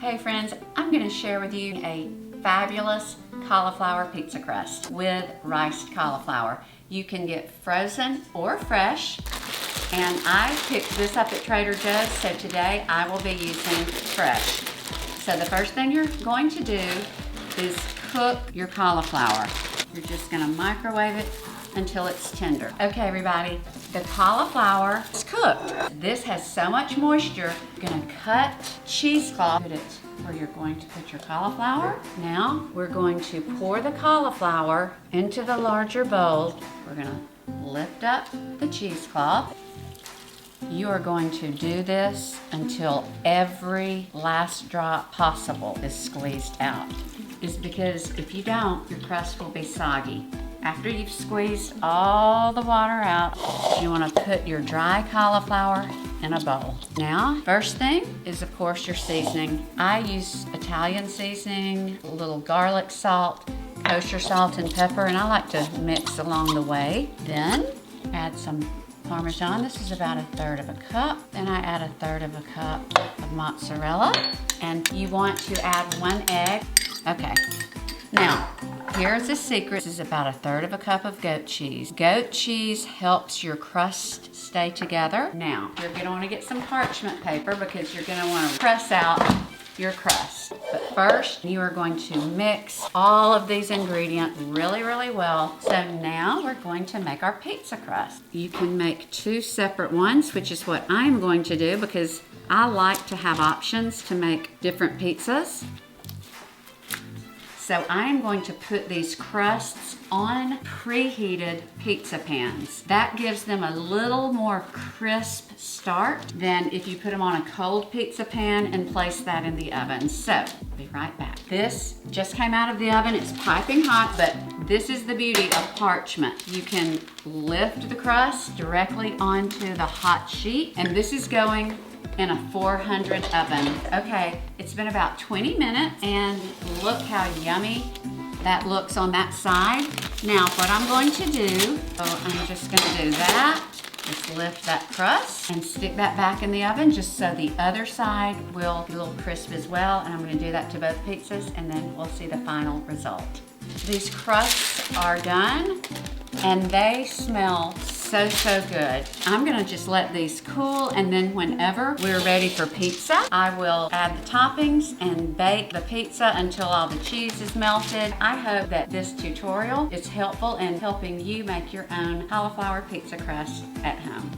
Hey friends, I'm going to share with you a fabulous cauliflower pizza crust with riced cauliflower. You can get frozen or fresh, and I picked this up at Trader Joe's, so today I will be using fresh. So the first thing you're going to do is cook your cauliflower. You're just going to microwave it until it's tender. Okay everybody, the cauliflower is cooked. This has so much moisture. You're gonna cut cheesecloth, put it where you're going to put your cauliflower. Now we're going to pour the cauliflower into the larger bowl. We're gonna lift up the cheesecloth. You are going to do this until every last drop possible is squeezed out. It's because if you don't, your crust will be soggy. After you've squeezed all the water out, you want to put your dry cauliflower in a bowl. Now, first thing is of course your seasoning. I use Italian seasoning, a little garlic salt, kosher salt and pepper, and I like to mix along the way. Then add some parmesan. This is about 1/3 of a cup. Then I add 1/3 of a cup of mozzarella, and you want to add 1 egg. Okay. Now, here's a secret. This is about 1/3 of a cup of goat cheese. Goat cheese helps your crust stay together. Now, you're going to want to get some parchment paper because you're going to want to press out your crust. But first, you are going to mix all of these ingredients really, really well. So now we're going to make our pizza crust. You can make 2 separate ones, which is what I'm going to do because I like to have options to make different pizzas. So I am going to put these crusts on preheated pizza pans. That gives them a little more crisp start than if you put them on a cold pizza pan and place that in the oven. So, I'll be right back. This just came out of the oven. It's piping hot, but this is the beauty of parchment. You can lift the crust directly onto the hot sheet, and this is going in a 400 oven. Okay, it's been about 20 minutes and look how yummy that looks on that side. Now what I'm going to do, I'm just gonna do that. Just lift that crust and stick that back in the oven just so the other side will be a little crisp as well. And I'm gonna do that to both pizzas and then we'll see the final result. These crusts are done and they smell so good. I'm gonna just let these cool, and then whenever we're ready for pizza, I will add the toppings and bake the pizza until all the cheese is melted. I hope that this tutorial is helpful in helping you make your own cauliflower pizza crust at home.